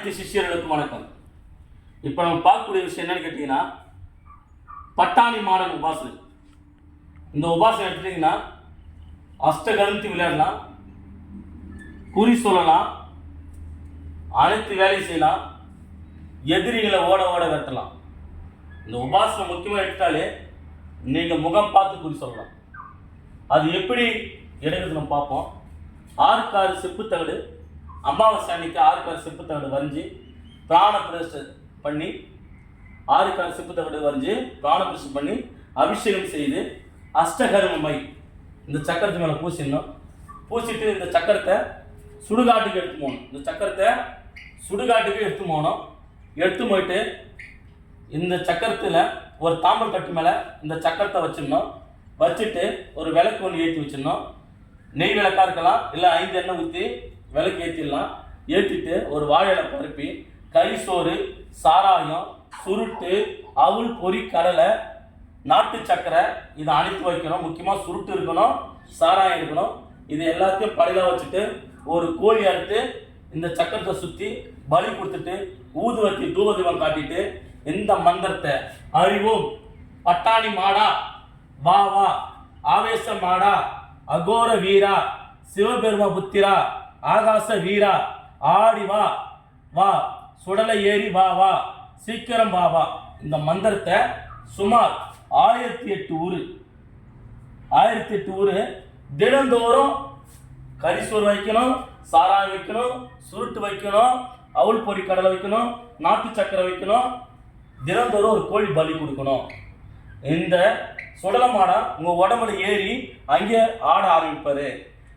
அனைத்து சிஷ்யர்களுக்கும் வணக்கம். இப்போ நம்ம பார்க்கக்கூடிய விஷயம் என்னன்னு கேட்டிங்கன்னா, பட்டாணி மாடன் உபாசனை. இந்த உபாசனை எடுத்துட்டிங்கன்னா அஷ்டகந்தி விளையாடலாம், குறி சொல்லலாம், அனைத்து வேலையும் செய்யலாம், எதிரிகளை ஓட ஓட வெட்டலாம். இந்த உபாசனை முக்கியமாக எடுத்தாலே நீங்கள் முகம் பார்த்து குறி சொல்லலாம். அது எப்படி எடுக்கிறது நம்ம பார்ப்போம். 6க்கு 6 செப்பு தகடு, அமாவாசை அன்னைக்கு 6க்கு 6 செப்பு தகடு வரைஞ்சி பிராண பிரதிஷ்டை பண்ணி 6க்கு 6 செப்பு தகடு வரைஞ்சி பிராண பிரதிஷ்டை பண்ணி அபிஷேகம் செய்து அஷ்டகர்ம மை இந்த சக்கரத்து மேலே பூசிடணும். பூசிட்டு இந்த சக்கரத்தை சுடுகாட்டுக்கு எடுத்து போகணும். இந்த சக்கரத்தை சுடுகாட்டுக்கு எடுத்து போகணும். எடுத்து போயிட்டு இந்த சக்கரத்தில் ஒரு தாம்பல் கட்டு மேலே இந்த சக்கரத்தை வச்சிடணும். வச்சுட்டு ஒரு விளக்கு ஒன்று ஏற்றி வச்சிடணும். நெய் விளக்காக இருக்கலாம், இல்லை 5 எண்ணெய் ஊற்றி விளக்கு ஏற்றிடலாம். ஏற்றிட்டு ஒரு வாழையில பருப்பி கறி சோறு, சாராயம், சுருட்டு, அவுள், பொறி, கடலை, நாட்டு சக்கரை இதை அணைத்து வைக்கணும். முக்கியமாக சுருட்டு இருக்கணும், சாராயம் இருக்கணும். இது எல்லாத்தையும் படையாக வச்சுட்டு ஒரு கோழி அறுத்து இந்த சக்கரத்தை சுற்றி பலி கொடுத்துட்டு ஊதுவத்தி தூபதீபம் காட்டிட்டு இந்த மந்திரத்தை அறிவோம். பட்டாணி மாடா வா வா, ஆவேச மாடா, அகோர வீரா, சிவபெரும புத்திரா, ஆகாச வீரா, ஆடி வா வா, சுடலை ஏறி வா வா, சீக்கிரம் வா வா. இந்த மந்திரத்தை சுமார் 1008 ஊர் தினந்தோறும் கரிசோறு வைக்கணும், சாராயம் வைக்கணும், சுருட்டு வைக்கணும், அவுள் பொறி கடலை வைக்கணும், நாட்டு சக்கரை வைக்கணும். தினந்தோறும் ஒரு கோழி பலி கொடுக்கணும். இந்த சுடலை மாடை உங்கள் உடம்புல ஏறி அங்கே ஆட ஆரம்பிப்பார்.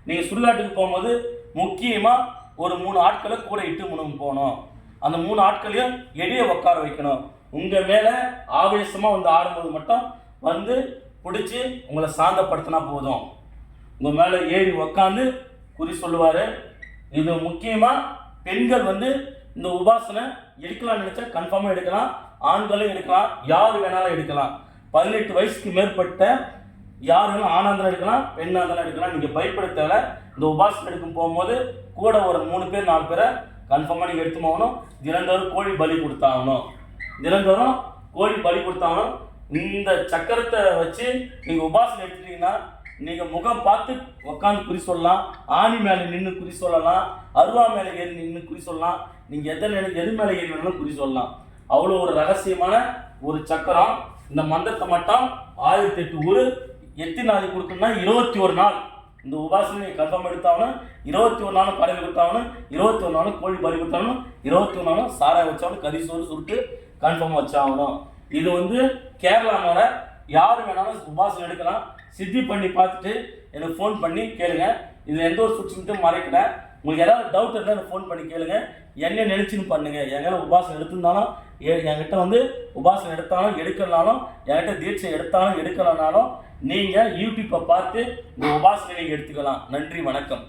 நீங்கள் சுடுகாட்டுக்கு போகும்போது முக்கியமாக ஒரு 3 ஆட்களை கூட இட்டு முன்னு போகணும். அந்த 3 ஆட்களையும் எளிய உட்கார வைக்கணும். உங்கள் மேலே ஆவேசமாக வந்து ஆடும்போது மட்டும் வந்து பிடிச்சி உங்களை சாந்தப்படுத்தினா போதும். உங்கள் மேலே ஏறி உக்காந்து குறி சொல்லுவார். இது முக்கியமாக பெண்கள் வந்து இந்த உபாசனை எடுக்கலாம்னு நினச்சா கன்ஃபார்மாக எடுக்கலாம். ஆண்களும் எடுக்கலாம், யார் வேணாலும் எடுக்கலாம். 18 வயசுக்கு மேற்பட்ட யாருங்களும் ஆனாந்தரம் எடுக்கலாம், பெண்ணாந்தரம் எடுக்கலாம். நீங்கள் பயப்பட தேவை. இந்த உபாசனை எடுக்கும் போகும்போது கூட ஒரு 3 பேர் 4 பேரை கன்ஃபார்மாக நீங்கள் எடுத்து போகணும். தினந்தோறும் கோழி பலி கொடுத்தாகணும். தினந்தோறும் கோழி பலி கொடுத்தாகணும். இந்த சக்கரத்தை வச்சு நீங்கள் உபாசனை எடுத்துட்டீங்கன்னா நீங்கள் முகம் பார்த்து உட்காந்து குறி சொல்லலாம், ஆணி மேலே நின்று குறி சொல்லலாம், அருவா மேலே ஏறி நின்று குறி சொல்லலாம். நீங்கள் எது மேலே ஏறி வேணாலும் குறி சொல்லலாம். அவ்வளோ ஒரு ரகசியமான ஒரு சக்கரம். இந்த மந்திரத்தை மட்டும் 1008 ஊர் எத்தனை நாளைக்கு கொடுக்கணும்னா 21 நாள். இந்த உபாசனை கன்ஃபார்ம் எடுத்தாலும் 21 நாளும் பறவை கொடுத்தாலும் 21 நாளும் கோழி பறி கொடுத்தாலும் 21 நாளும் சாராயம் வச்சாலும் கறி சோறு சுருட்டு கன்ஃபார்ம் வச்சாகணும். இது வந்து கேரளாவோட யார் வேணாலும் உபாசனை எடுக்கலாம். சித்தி பண்ணி பார்த்துட்டு எனக்கு ஃபோன் பண்ணி கேளுங்க. இதில் எந்த ஒரு சுட்சிட்டும் மறைக்கல. உங்களுக்கு ஏதாவது டவுட் இருந்தால் எனக்கு ஃபோன் பண்ணி கேளுங்க. என்ன நினச்சின்னு பண்ணுங்க. எங்களை உபாசனை எடுத்திருந்தாலும் என்கிட்ட வந்து உபாசனை எடுத்தாலும் எடுக்கலனாலும், என்கிட்ட தீட்சை எடுத்தாலும் எடுக்கலனாலும் நீங்கள் யூடியூப்பை பார்த்து இந்த உபாசனை நீங்கள் எடுத்துக்கலாம். நன்றி, வணக்கம்.